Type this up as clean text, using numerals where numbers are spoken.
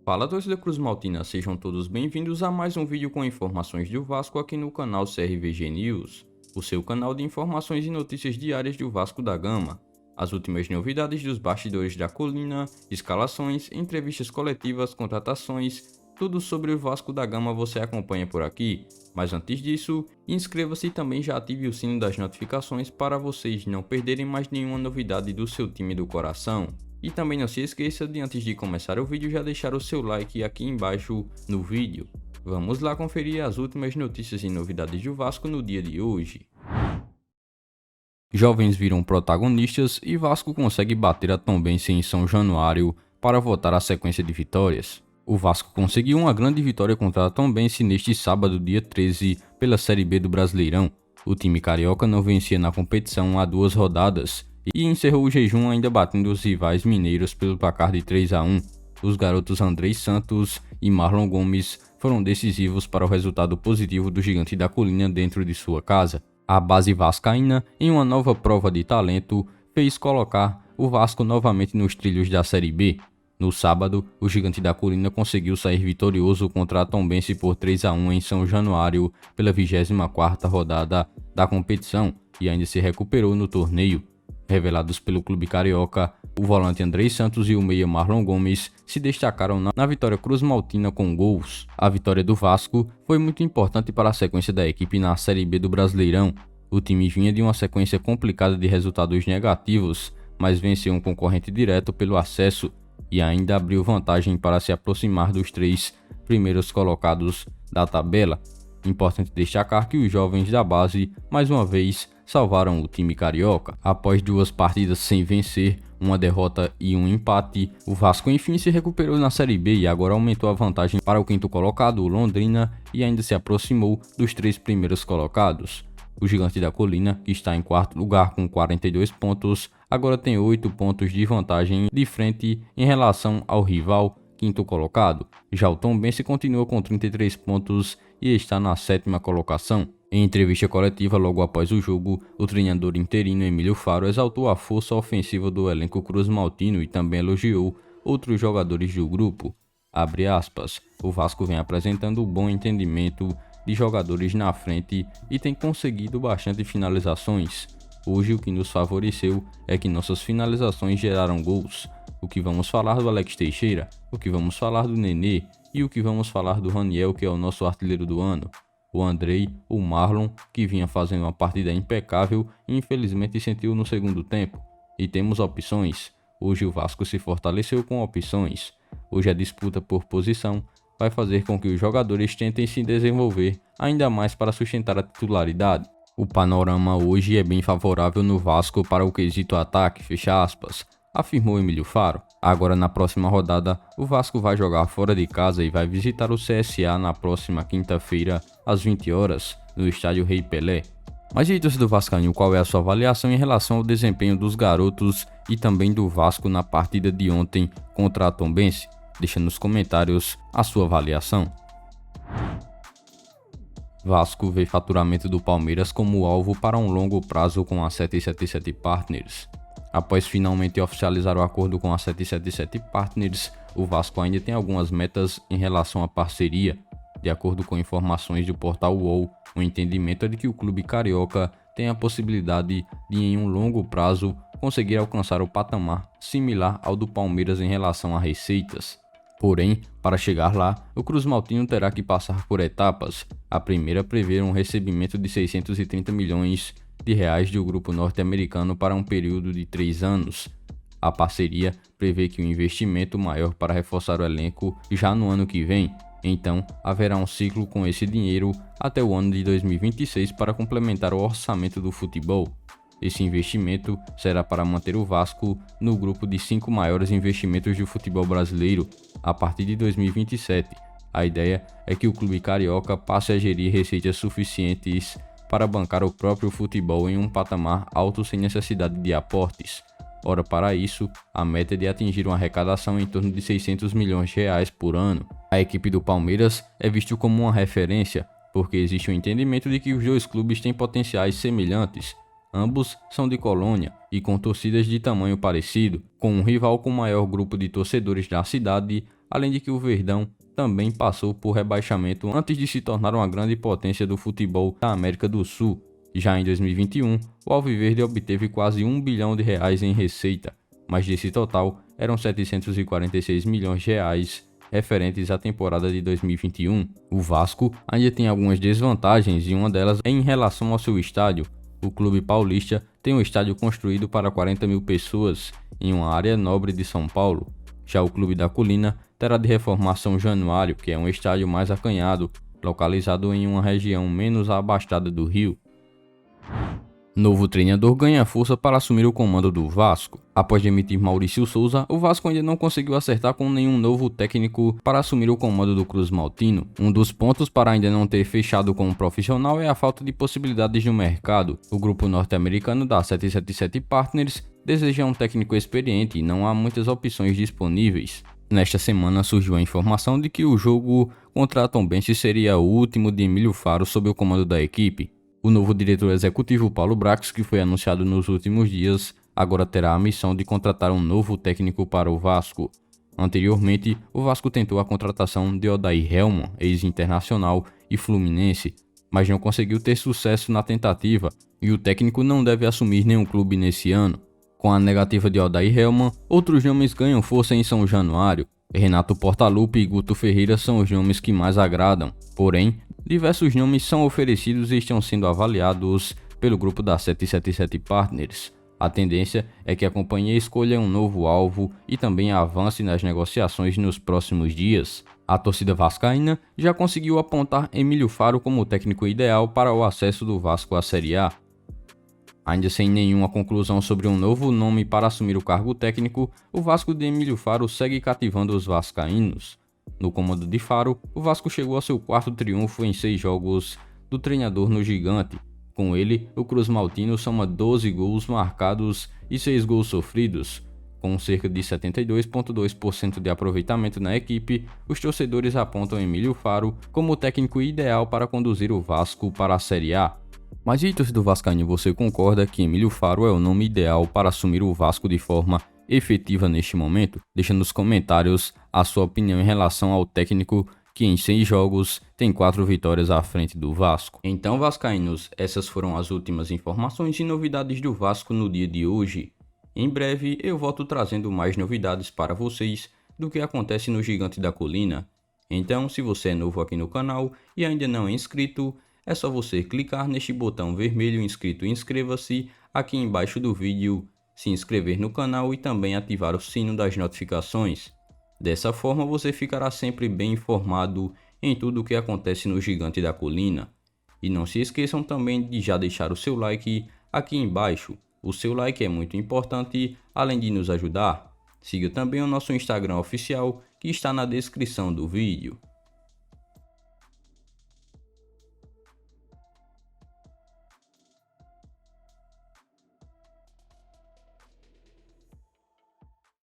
Fala, torcida Cruz Maltina, sejam todos bem-vindos a mais um vídeo com informações do Vasco aqui no canal CRVG News, o seu canal de informações e notícias diárias do Vasco da Gama. As últimas novidades dos bastidores da colina, escalações, entrevistas coletivas, contratações, tudo sobre o Vasco da Gama você acompanha por aqui. Mas antes disso, inscreva-se e também já ative o sino das notificações para vocês não perderem mais nenhuma novidade do seu time do coração. E também não se esqueça de, antes de começar o vídeo, já deixar o seu like aqui embaixo no vídeo. Vamos lá conferir as últimas notícias e novidades do Vasco no dia de hoje. Jovens viram protagonistas e Vasco consegue bater a Tombense em São Januário para voltar à sequência de vitórias. O Vasco conseguiu uma grande vitória contra a Tombense neste sábado, dia 13, pela Série B do Brasileirão. O time carioca não vencia na competição há 2 rodadas e encerrou o jejum ainda batendo os rivais mineiros pelo placar de 3-1. Os garotos Andrei Santos e Marlon Gomes foram decisivos para o resultado positivo do Gigante da Colina dentro de sua casa. A base vascaína, em uma nova prova de talento, fez colocar o Vasco novamente nos trilhos da Série B. No sábado, o Gigante da Colina conseguiu sair vitorioso contra a Tombense por 3-1 em São Januário pela 24ª rodada da competição e ainda se recuperou no torneio. Revelados pelo clube carioca, o volante Andrei Santos e o meia Marlon Gomes se destacaram na vitória cruzmaltina com gols. A vitória do Vasco foi muito importante para a sequência da equipe na Série B do Brasileirão. O time vinha de uma sequência complicada de resultados negativos, mas venceu um concorrente direto pelo acesso e ainda abriu vantagem para se aproximar dos 3 primeiros colocados da tabela. Importante destacar que os jovens da base, mais uma vez, salvaram o time carioca. Após 2 partidas sem vencer, uma derrota e um empate, o Vasco enfim se recuperou na Série B e agora aumentou a vantagem para o 5º colocado, o Londrina, e ainda se aproximou dos 3 primeiros colocados. O Gigante da Colina, que está em 4º lugar com 42 pontos, agora tem 8 pontos de vantagem de frente em relação ao rival 5º colocado. Já o Tombense continua com 33 pontos e está na 7ª colocação. Em entrevista coletiva logo após o jogo, o treinador interino Emílio Faro exaltou a força ofensiva do elenco cruzmaltino e também elogiou outros jogadores do grupo. Abre aspas, o Vasco vem apresentando um bom entendimento de jogadores na frente e tem conseguido bastante finalizações. Hoje o que nos favoreceu é que nossas finalizações geraram gols. O que vamos falar do Alex Teixeira, o que vamos falar do Nenê e o que vamos falar do Raniel, que é o nosso artilheiro do ano. O Andrei, o Marlon, que vinha fazendo uma partida impecável e infelizmente sentiu no segundo tempo. E temos opções. Hoje o Vasco se fortaleceu com opções. Hoje a disputa por posição vai fazer com que os jogadores tentem se desenvolver ainda mais para sustentar a titularidade. O panorama hoje é bem favorável no Vasco para o quesito ataque, fecha aspas, afirmou Emílio Faro. Agora na próxima rodada, o Vasco vai jogar fora de casa e vai visitar o CSA na próxima quinta-feira, às 20 horas, no estádio Rei Pelé. Mas e aí, torcedor vascaíno, qual é a sua avaliação em relação ao desempenho dos garotos e também do Vasco na partida de ontem contra a Tombense? Deixa nos comentários a sua avaliação. Vasco vê faturamento do Palmeiras como alvo para um longo prazo com a 777 Partners. Após finalmente oficializar o acordo com a 777 Partners, o Vasco ainda tem algumas metas em relação à parceria. De acordo com informações do portal UOL, o entendimento é de que o clube carioca tem a possibilidade de, em um longo prazo, conseguir alcançar o patamar similar ao do Palmeiras em relação a receitas. Porém, para chegar lá, o cruzmaltino terá que passar por etapas. A primeira prevê um recebimento de 630 milhões de reais do grupo norte-americano para um período de 3 anos. A parceria prevê que o investimento maior para reforçar o elenco já no ano que vem. Então, haverá um ciclo com esse dinheiro até o ano de 2026 para complementar o orçamento do futebol. Esse investimento será para manter o Vasco no grupo de 5 maiores investimentos do futebol brasileiro a partir de 2027. A ideia é que o clube carioca passe a gerir receitas suficientes para bancar o próprio futebol em um patamar alto sem necessidade de aportes. Ora, para isso, a meta é de atingir uma arrecadação em torno de 600 milhões de reais por ano. A equipe do Palmeiras é vista como uma referência, porque existe um entendimento de que os dois clubes têm potenciais semelhantes. Ambos são de Colônia e com torcidas de tamanho parecido. Com um rival com o maior grupo de torcedores da cidade, além de que o Verdão também passou por rebaixamento antes de se tornar uma grande potência do futebol da América do Sul. Já em 2021, o Alviverde obteve quase R$ 1 bilhão em receita, mas desse total eram 746 milhões de reais referentes à temporada de 2021. O Vasco ainda tem algumas desvantagens e uma delas é em relação ao seu estádio. O clube paulista tem um estádio construído para 40 mil pessoas em uma área nobre de São Paulo. Já o clube da Colina terá de reformar São Januário, que é um estádio mais acanhado, localizado em uma região menos abastada do Rio. Novo treinador ganha força para assumir o comando do Vasco. Após demitir Maurício Souza, o Vasco ainda não conseguiu acertar com nenhum novo técnico para assumir o comando do Cruz Maltino. Um dos pontos para ainda não ter fechado com um profissional é a falta de possibilidades no mercado. O grupo norte-americano da 777 Partners deseja um técnico experiente e não há muitas opções disponíveis. Nesta semana surgiu a informação de que o jogo contra a Tombense seria o último de Emílio Faro sob o comando da equipe. O novo diretor executivo Paulo Brax, que foi anunciado nos últimos dias, agora terá a missão de contratar um novo técnico para o Vasco. Anteriormente, o Vasco tentou a contratação de Odair Hellmann, ex-internacional e fluminense, mas não conseguiu ter sucesso na tentativa e o técnico não deve assumir nenhum clube nesse ano. Com a negativa de Odair Hellmann, outros nomes ganham força em São Januário. Renato Portaluppi e Guto Ferreira são os nomes que mais agradam, porém, diversos nomes são oferecidos e estão sendo avaliados pelo grupo da 777 Partners. A tendência é que a companhia escolha um novo alvo e também avance nas negociações nos próximos dias. A torcida vascaína já conseguiu apontar Emílio Faro como o técnico ideal para o acesso do Vasco à Série A. Ainda sem nenhuma conclusão sobre um novo nome para assumir o cargo técnico, o Vasco de Emílio Faro segue cativando os vascaínos. No comando de Faro, o Vasco chegou ao seu quarto triunfo em 6 jogos do treinador no Gigante. Com ele, o Cruz Maltino soma 12 gols marcados e 6 gols sofridos. Com cerca de 72,2% de aproveitamento na equipe, os torcedores apontam Emílio Faro como o técnico ideal para conduzir o Vasco para a Série A. Mas e torcedor vascaíno, você concorda que Emílio Faro é o nome ideal para assumir o Vasco de forma efetiva neste momento? Deixa nos comentários a sua opinião em relação ao técnico que em 6 jogos tem 4 vitórias à frente do Vasco. Então, vascaínos, essas foram as últimas informações e novidades do Vasco no dia de hoje. Em breve eu volto trazendo mais novidades para vocês do que acontece no Gigante da Colina. Então, se você é novo aqui no canal e ainda não é inscrito, é só você clicar neste botão vermelho inscrito e inscreva-se aqui embaixo do vídeo, se inscrever no canal e também ativar o sino das notificações. Dessa forma você ficará sempre bem informado em tudo o que acontece no Gigante da Colina. E não se esqueçam também de já deixar o seu like aqui embaixo. O seu like é muito importante, além de nos ajudar. Siga também o nosso Instagram oficial que está na descrição do vídeo.